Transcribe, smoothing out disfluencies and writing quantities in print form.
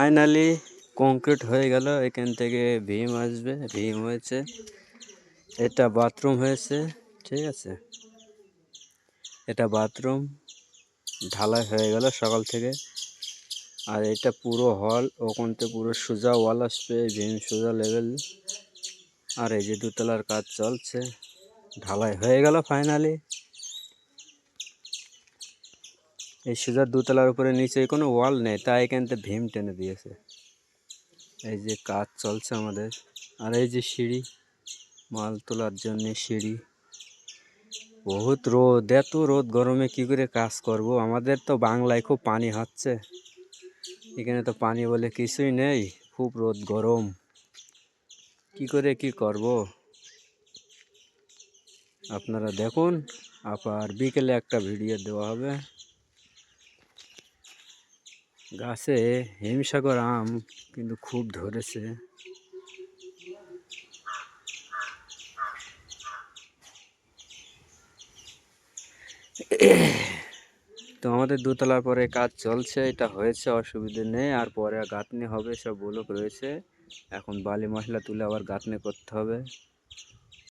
Finally concrete হয়ে গেল। এখান থেকে ভীম আসবে, ভীম হয়েছে, এটা বাথরুম হয়েছে, ঠিক আছে। এটা বাথরুম ঢালাই হয়ে গেল সকাল থেকে। আর এটা পুরো হল, ওখান থেকে পুরো সোজা ওয়াল আসবে, ভীম সোজা লেভেল। আর এই যে দোতলার কাজ চলছে, ঢালাই হয়ে গেল ফাইনালি। এই সোজা দোতলার উপরে নিচে কোনো ওয়াল নেই, তাই এখান থেকে ভীম টেনে দিয়েছে। এই যে কাজ চলছে আমাদের। আর এই যে সিঁড়ি, মাল তোলার জন্য সিঁড়ি। বহুত রোদ, এত রোদ গরমে কি করে কাজ করব। আমাদের তো বাংলায় খুব পানি হচ্ছে, এখানে তো পানি বলে কিছুই নেই। খুব রোদ গরম, কি করে কি করব আপনারা দেখুন। আবার বিকেলে একটা ভিডিও দেওয়া হবে। গাছে হিমসাগর আম কিন্তু খুব ধরেছে। তো আমাদের দোতলার পরে কাজ চলছে, এটা হয়েছে, অসুবিধে নেই। আর পরে গাঁথনি হবে, সব ব্লক রয়েছে। এখন বালি মশলা তুলে আবার গাঁথনি করতে হবে।